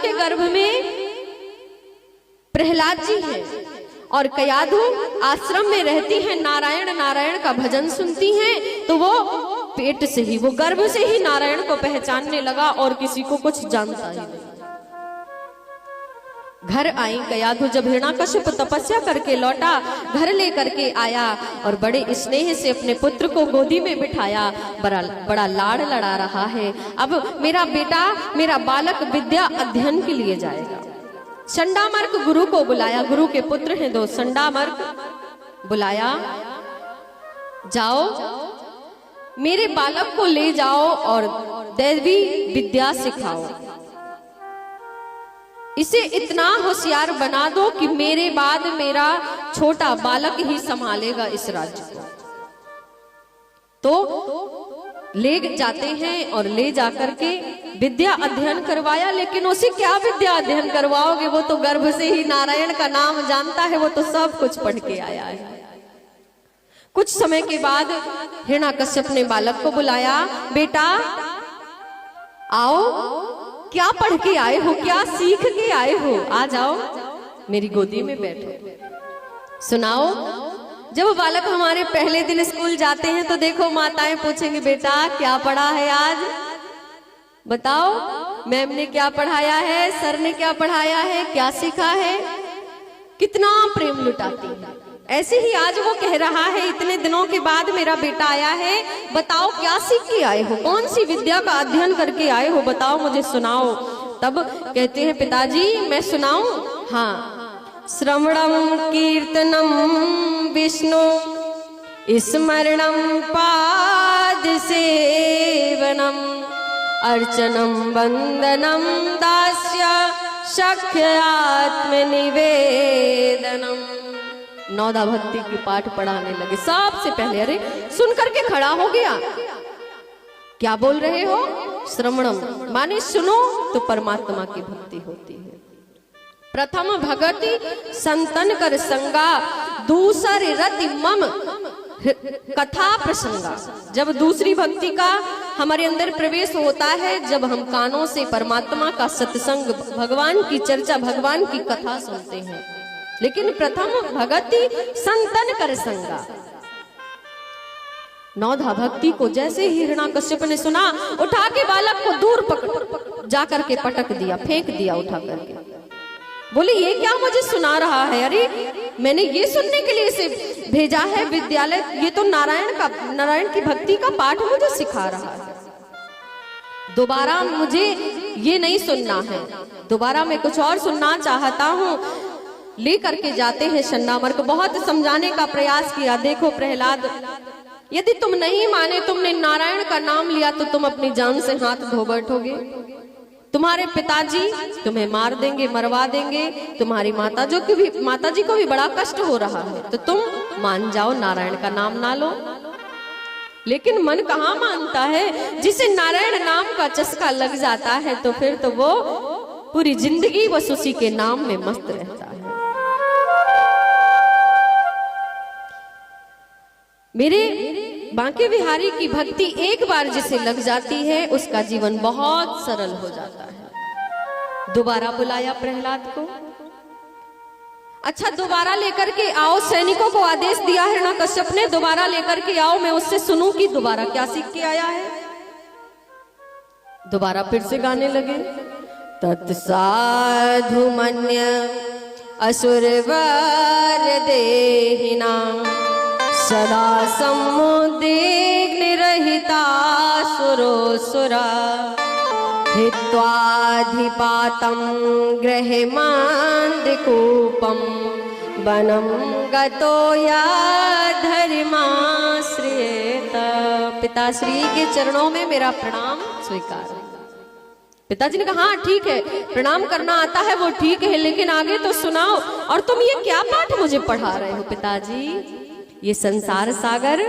के गर्भ में प्रहलाद जी हैं और कयाधु आश्रम में रहती हैं, नारायण नारायण का भजन सुनती हैं, तो वो पेट से ही, वो गर्भ से ही नारायण को पहचानने लगा और किसी को कुछ जानता ही नहीं। घर आई कयाधु, जब हिरण्याकश्यप तपस्या करके लौटा, घर लेकर के आया और बड़े स्नेह से अपने पुत्र को गोदी में बिठाया, बड़ा लाड़ लड़ा रहा है। अब मेरा बेटा, मेरा बालक विद्या अध्ययन के लिए जाएगा। संडामर्क गुरु को बुलाया, गुरु के पुत्र हैं दो, संडामर्क बुलाया, जाओ मेरे बालक को ले जाओ और दैवी विद्या सिखाओ, इसे इतना होशियार बना दो कि मेरे बाद मेरा छोटा बालक ही संभालेगा इस राज्य को। तो ले जाते हैं और ले जाकर के विद्या अध्ययन करवाया, लेकिन उसे क्या विद्या अध्ययन करवाओगे, वो तो गर्भ से ही नारायण का नाम जानता है, वो तो सब कुछ पढ़ के आया है। कुछ समय के बाद हिरण्याकश्यप ने बालक को बुलाया, बेटा आओ, क्या पढ़ के आए हो, क्या सीख के आए हो, आ जाओ मेरी गोदी में बैठो, सुनाओ। जब बालक हमारे पहले दिन स्कूल जाते हैं तो देखो माताएं पूछेंगी, बेटा क्या पढ़ा है आज, बताओ मैम ने क्या पढ़ाया है, सर ने क्या पढ़ाया है, क्या सीखा है, कितना प्रेम लुटाती है। ऐसे ही आज वो कह रहा है, इतने दिनों के बाद मेरा बेटा आया है, बताओ क्या सीख के आए हो, कौन सी विद्या का अध्ययन करके आए हो, बताओ मुझे सुनाओ। तब कहते हैं, पिताजी मैं सुनाऊं? हाँ, श्रवणम कीर्तनम विष्णु स्मरणम पाद सेवनम अर्चनम वंदनम दास्य शक्य आत्मनिवेदनम। नौदा भक्ति की पाठ पढ़ाने लगे। सबसे पहले अरे सुन करके खड़ा हो गया, क्या बोल रहे हो? श्रवणम माने सुनो तो परमात्मा की भक्ति होती है। प्रथम भगति संतन कर संगा, दूसर रति मम कथा प्रसंगा। जब दूसरी भक्ति का हमारे अंदर प्रवेश होता है, जब हम कानों से परमात्मा का सत्संग, भगवान की चर्चा, भगवान की कथा सुनते हैं। लेकिन प्रथम भगति संतन कर संगा, नौधा भक्ति को जैसे ही हिरण्याकश्यप ने सुना, उठा के बालक को दूर पकड़ जाकर के पटक दिया, फेंक दिया उठा करके। बोले ये क्या मुझे सुना रहा है, अरे मैंने ये सुनने के लिए इसे भेजा है विद्यालय, ये तो नारायण की भक्ति का पाठ मुझे सिखा रहा है, दोबारा मुझे ये नहीं सुनना है, दोबारा मैं कुछ और सुनना चाहता हूँ। ले करके जाते हैं संडामर्क, बहुत समझाने का प्रयास किया, देखो प्रहलाद यदि तुम नहीं माने, तुमने नारायण का नाम लिया तो तुम अपनी जान से हाथ धो बैठोगे, तुम्हारे पिताजी तुम्हें मार देंगे, मरवा देंगे, तुम्हारी माताजी को भी बड़ा कष्ट हो रहा है, तो तुम मान जाओ, नारायण का नाम ना लो। लेकिन मन कहाँ मानता है, जिसे नारायण नाम का चस्का लग जाता है तो फिर तो वो पूरी जिंदगी बस उसी के नाम में मस्त रहता है। मेरे बांके बिहारी की भक्ति एक बार जिसे लग जाती है, उसका जीवन बहुत सरल हो जाता है। दोबारा बुलाया प्रहलाद को, अच्छा दोबारा लेकर के आओ, सैनिकों को आदेश दिया हिरण्याकश्यप ने, दोबारा लेकर के आओ, मैं उससे सुनूं कि दोबारा क्या सीख के आया है। दोबारा फिर से गाने लगे, तत्साधु मन्य असुरवर देहिना सदा समुद्विग्नरहिता सुरोसुरा हित्वाधिपातं गृहमान्धकूपं वनं गतो धर्माश्रयेत। पिताश्री के चरणों में मेरा प्रणाम स्वीकार। पिताजी ने कहा हाँ ठीक है, प्रणाम करना आता है वो ठीक है, लेकिन आगे तो सुनाओ, और तुम ये क्या पाठ मुझे पढ़ा रहे हो? पिताजी ये संसार सागर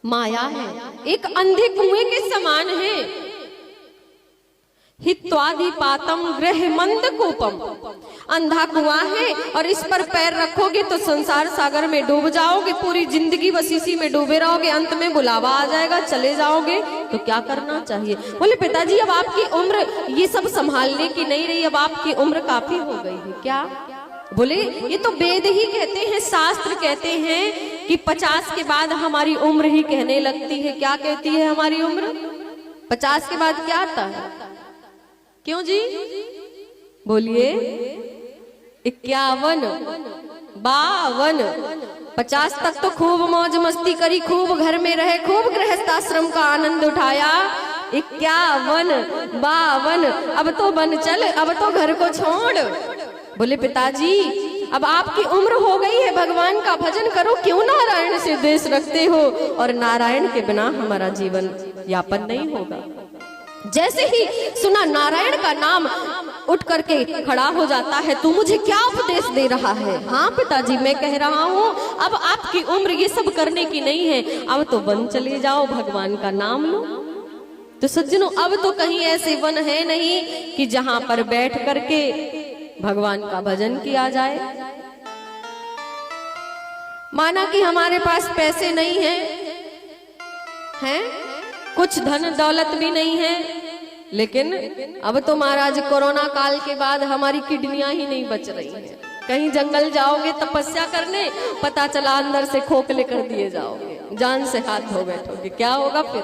माया है, एक अंधे कुएं के समान है। हित्वाधिपातम गृहमंधकूपम, अंधा कुआं है और इस पर पैर रखोगे तो संसार सागर में डूब जाओगे, पूरी जिंदगी बस इसी में डूबे रहोगे, अंत में बुलावा आ जाएगा, चले जाओगे, तो क्या करना चाहिए? बोले पिताजी अब आपकी उम्र ये सब संभालने की नहीं रही, अब आपकी उम्र काफी हो गई है। क्या? बोले ये तो वेद ही कहते हैं, शास्त्र कहते हैं कि 50 के बाद हमारी उम्र ही कहने लगती है। क्या कहती है हमारी उम्र? 50 के बाद क्या आता है? क्यों जी? बोलिए 51, 52, 50 तक तो खूब मौज मस्ती करी, खूब घर में रहे, खूब गृहस्थ आश्रम का आनंद उठाया। 51, 52, अब तो बन चल, अब तो घर को छोड़। बोले पिताजी अब आपकी उम्र हो गई है, भगवान का भजन करो, क्यों नारायण से द्वेष रखते हो? और नारायण के बिना हमारा जीवन यापन नहीं होगा। जैसे ही सुना नारायण का नाम, उठ करके खड़ा हो जाता है। तू मुझे क्या उपदेश दे रहा है? हाँ पिताजी मैं कह रहा हूँ अब आपकी उम्र ये सब करने की नहीं है, अब तो वन चले जाओ, भगवान का नाम लो। तो सज्जनों अब तो कहीं ऐसे वन है नहीं कि जहां पर बैठ करके भगवान का भजन किया जाए। माना कि हमारे पास पैसे नहीं हैं, कुछ धन दौलत भी नहीं है, लेकिन अब तो महाराज कोरोना काल के बाद हमारी किडनियां ही नहीं बच रही हैं। कहीं जंगल जाओगे तपस्या करने, पता चला अंदर से खोखले कर दिए जाओगे, जान से हाथ धो बैठोगे, क्या होगा फिर?